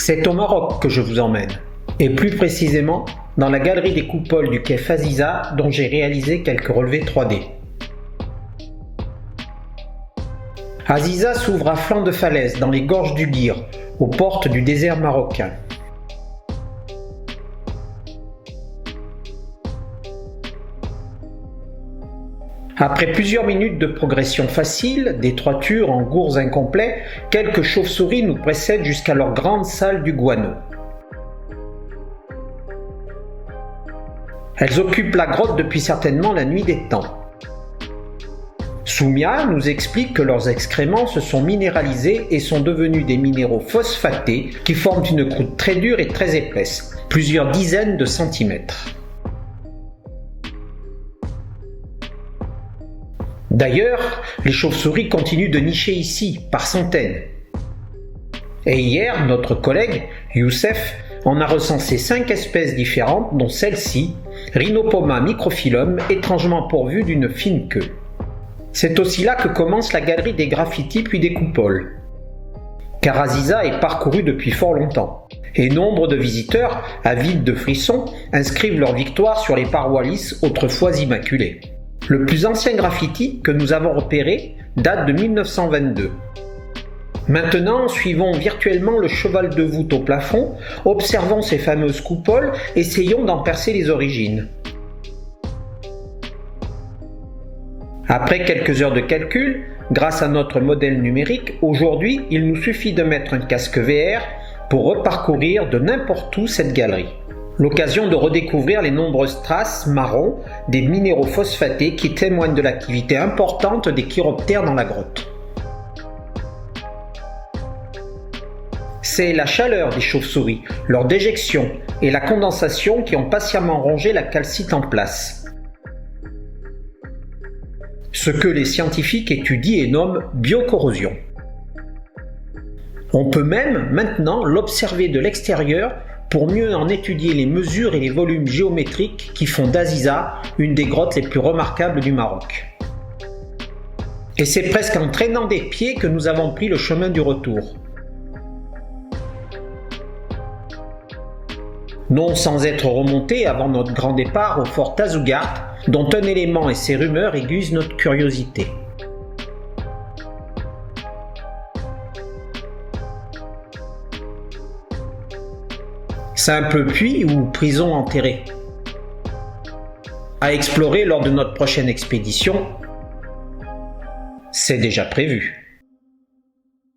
C'est au Maroc que je vous emmène, et plus précisément dans la galerie des coupoles du quai Faziza dont j'ai réalisé quelques relevés 3D. Aziza s'ouvre à flanc de falaise dans les gorges du Guir, aux portes du désert marocain. Après plusieurs minutes de progression facile, des toitures en gours incomplets, quelques chauves-souris nous précèdent jusqu'à leur grande salle du guano. Elles occupent la grotte depuis certainement la nuit des temps. Soumia nous explique que leurs excréments se sont minéralisés et sont devenus des minéraux phosphatés qui forment une croûte très dure et très épaisse, plusieurs dizaines de centimètres. D'ailleurs, les chauves-souris continuent de nicher ici, par centaines. Et hier, notre collègue, Youssef, en a recensé 5 espèces différentes, dont celle-ci, Rhinopoma microphyllum, étrangement pourvue d'une fine queue. C'est aussi là que commence la galerie des graffitis puis des coupoles. Car Aziza est parcourue depuis fort longtemps, et nombre de visiteurs, avides de frissons, inscrivent leur victoire sur les parois lisses autrefois immaculées. Le plus ancien graffiti que nous avons repéré date de 1922. Maintenant, suivons virtuellement le cheval de voûte au plafond, observons ces fameuses coupoles, essayons d'en percer les origines. Après quelques heures de calcul, grâce à notre modèle numérique, aujourd'hui, il nous suffit de mettre un casque VR pour reparcourir de n'importe où cette galerie. L'occasion de redécouvrir les nombreuses traces marron des minéraux phosphatés qui témoignent de l'activité importante des chiroptères dans la grotte. C'est la chaleur des chauves-souris, leur déjection et la condensation qui ont patiemment rongé la calcite en place. Ce que les scientifiques étudient et nomment biocorrosion. On peut même maintenant l'observer de l'extérieur pour mieux en étudier les mesures et les volumes géométriques qui font d'Aziza une des grottes les plus remarquables du Maroc. Et c'est presque en traînant des pieds que nous avons pris le chemin du retour. Non sans être remonté avant notre grand départ au fort Tazougart, dont un élément et ses rumeurs aiguisent notre curiosité. Simple puits ou prison enterrée? À explorer lors de notre prochaine expédition, c'est déjà prévu.